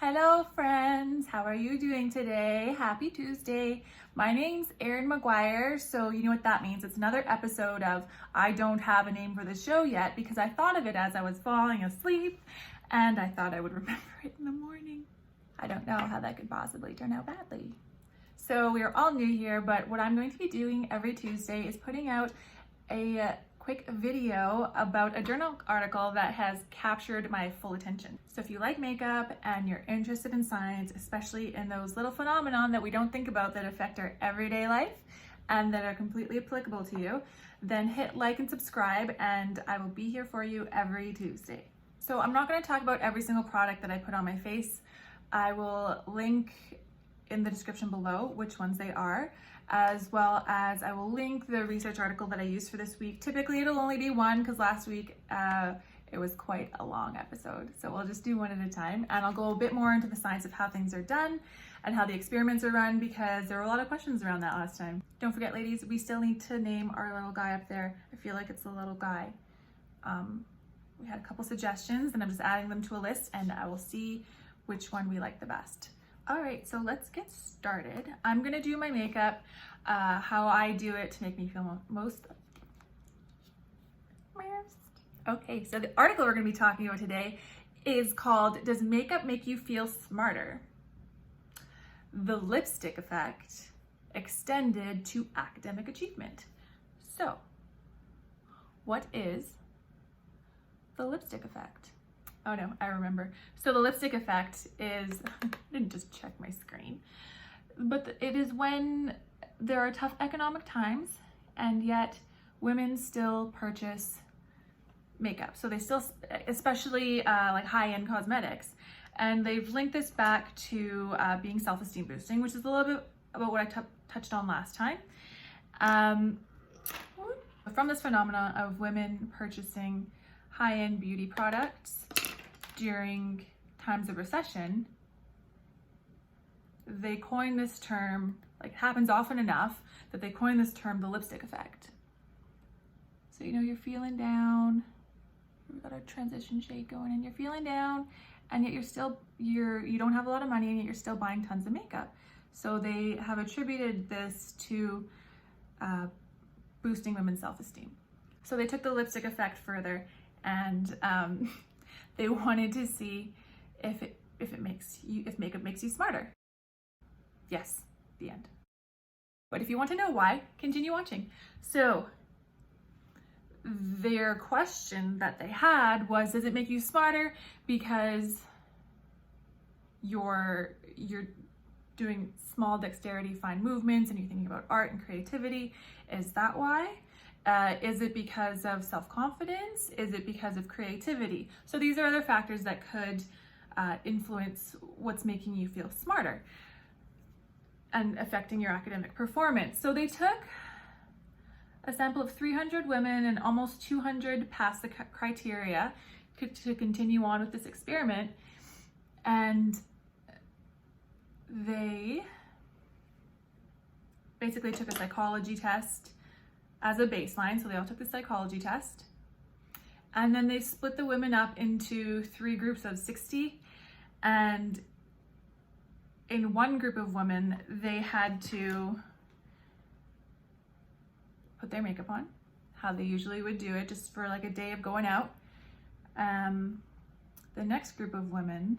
Hello friends, how are you doing today? Happy Tuesday. My name's Erin McGuire, so you know what that means. It's another episode of I don't have a name for the show yet because I thought of it as I was falling asleep and I thought I would remember it in the morning. I don't know how that could possibly turn out badly. So we are all new here, but what I'm going to be doing every Tuesday is putting out a quick video about a journal article that has captured my full attention. So if you like makeup and you're interested in science, especially in those little phenomenon that we don't think about that affect our everyday life and that are completely applicable to you, then hit like and subscribe and I will be here for you every Tuesday. So I'm not going to talk about every single product that I put on my face. I will link in the description below which ones they are, as well as I will link the research article that I used for this week. Typically it'll only be one because last week it was quite a long episode. So we'll just do one at a time and I'll go a bit more into the science of how things are done and how the experiments are run because there were a lot of questions around that last time. Don't forget ladies, we still need to name our little guy up there. I feel like it's a little guy. We had a couple suggestions and I'm just adding them to a list and I will see which one we like the best. All right, so let's get started. I'm gonna do my makeup how I do it to make me feel most. Okay, so the article we're gonna be talking about today is called, Does Makeup Make You Feel Smarter? The Lipstick Effect Extended to Academic Achievement. So, what is the lipstick effect? Oh no, I remember. So the lipstick effect is, I didn't just check my screen, but it is when there are tough economic times and yet women still purchase makeup. So they still, especially like high-end cosmetics, and they've linked this back to being self-esteem boosting, which is a little bit about what I touched on last time. From this phenomenon of women purchasing high-end beauty products during times of recession, they coined this term, like it happens often enough that they coined this term, the lipstick effect. So you know you're feeling down, we've got our transition shade going and you're feeling down and yet you don't have a lot of money and yet you're still buying tons of makeup. So they have attributed this to boosting women's self-esteem. So they took the lipstick effect further and they wanted to see if makeup makes you smarter. Yes, the end. But if you want to know why, continue watching. So their question that they had was, does it make you smarter because you're doing small dexterity, fine movements, and you're thinking about art and creativity? Is that why? Is it because of self-confidence? Is it because of creativity? So these are other factors that could influence what's making you feel smarter and affecting your academic performance. So they took a sample of 300 women and almost 200 passed the criteria to continue on with this experiment. And they basically took a psychology test as a baseline. So they all took the psychology test. And then they split the women up into 3 groups of 60. And in one group of women, they had to put their makeup on, how they usually would do it, just for like a day of going out. The next group of women,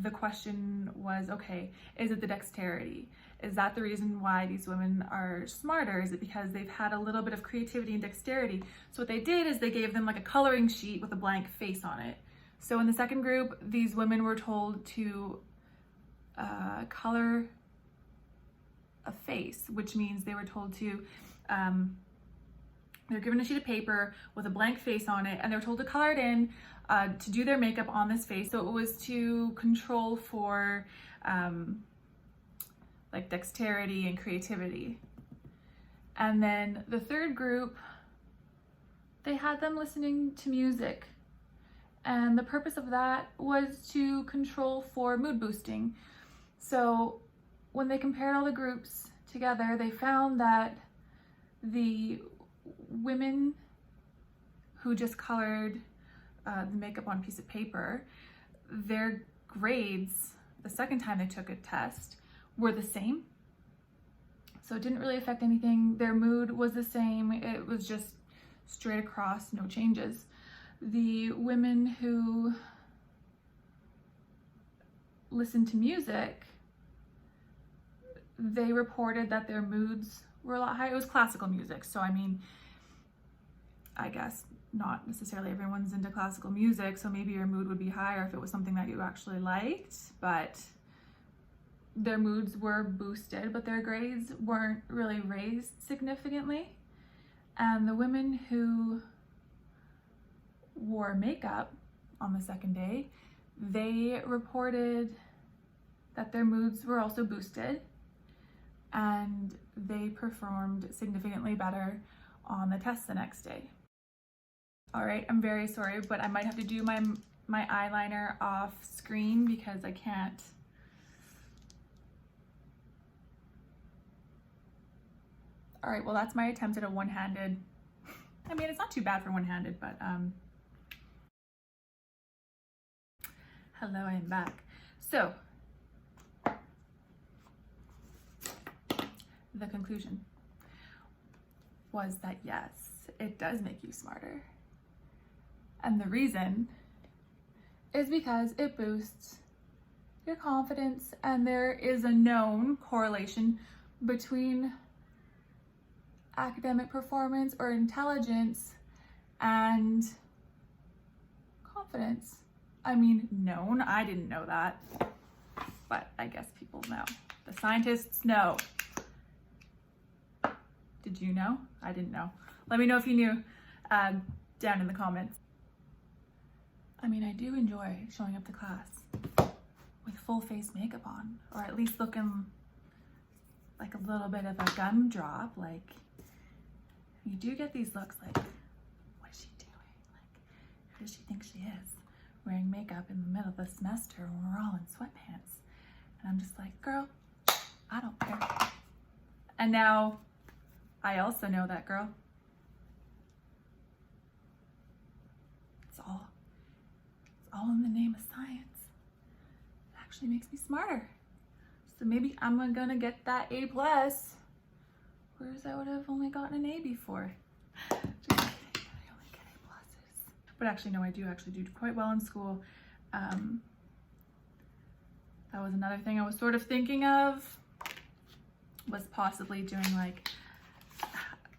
the question was, okay, is it the dexterity? Is that the reason why these women are smarter? Is it because they've had a little bit of creativity and dexterity? So what they did is they gave them like a coloring sheet with a blank face on it. So in the second group, these women were told to color a face, which means they were told to, they're given a sheet of paper with a blank face on it and they're told to color it in to do their makeup on this face. So it was to control for like dexterity and creativity. And then the third group, they had them listening to music. And the purpose of that was to control for mood boosting. So when they compared all the groups together, they found that the women who just colored the makeup on a piece of paper, their grades, the second time they took a test, were the same. So it didn't really affect anything. Their mood was the same. It was just straight across, no changes. The women who listened to music, they reported that their moods were a lot higher. It was classical music, so I mean, I guess not necessarily everyone's into classical music, so maybe your mood would be higher if it was something that you actually liked, but their moods were boosted, but their grades weren't really raised significantly. And the women who wore makeup on the second day, they reported that their moods were also boosted and they performed significantly better on the test the next day. All right, I'm very sorry, but I might have to do my eyeliner off screen because I can't. All right, well, that's my attempt at a one-handed, I mean, it's not too bad for one-handed, but hello, I am back. So, the conclusion was that yes, it does make you smarter. And the reason is because it boosts your confidence, and there is a known correlation between academic performance or intelligence and confidence. I mean, known, I didn't know that, but I guess people know. The scientists know. Did you know? I didn't know. Let me know if you knew down in the comments. I mean, I do enjoy showing up to class with full face makeup on, or at least looking like a little bit of a gumdrop. Like, you do get these looks like, what is she doing? Like, who does she think she is? Wearing makeup in the middle of the semester when we're all in sweatpants. And I'm just like, girl, I don't care. And now I also know that, girl. It's all in the name of science. It actually makes me smarter. So maybe I'm gonna get that A+, whereas I would have only gotten an A before. Just kidding, I only get A+. But actually, no, I do actually do quite well in school. That was another thing I was sort of thinking of, was possibly doing like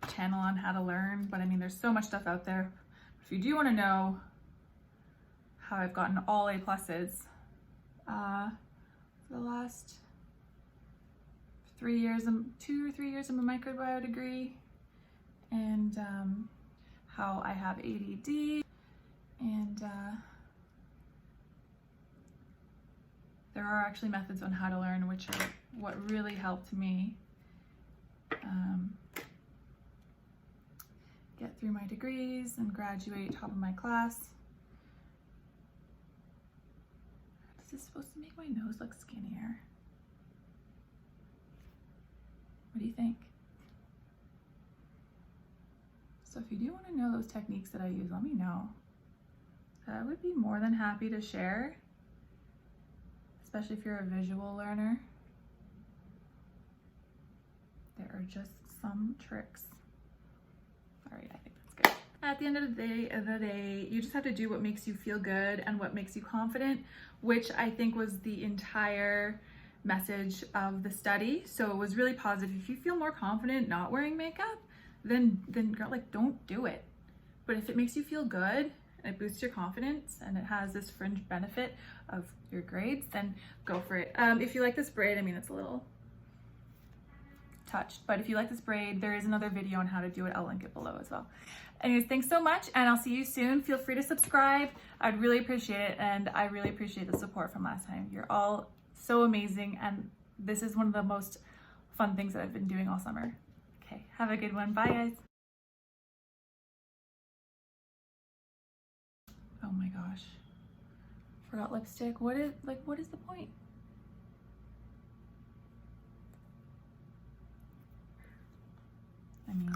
a channel on how to learn. But I mean, there's so much stuff out there. If you do want to know how I've gotten all A+, for the last 3 years, 2 or 3 years of my microbiome degree, and how I have ADD, and there are actually methods on how to learn, which are what really helped me get through my degrees and graduate top of my class. Is this supposed to make my nose look skinnier? What do you think? So if you do want to know those techniques that I use, let me know. I would be more than happy to share, especially if you're a visual learner. There are just some tricks. All right, I think that's good. At the end of the day, you just have to do what makes you feel good and what makes you confident, which I think was the entire message of the study. So it was really positive. If you feel more confident not wearing makeup, then girl, like, don't do it. But if it makes you feel good and it boosts your confidence and it has this fringe benefit of your grades, then go for it. If you like this braid, I mean, it's a little touched, but if you like this braid, there is another video on how to do it. I'll link it below as well. Anyways, thanks so much, and I'll see you soon. Feel free to subscribe. I'd really appreciate it, and I really appreciate the support from last time. You're all so amazing, and this is one of the most fun things that I've been doing all summer. Okay, have a good one. Bye, guys. Oh my gosh. Forgot lipstick. What is the point? I mean,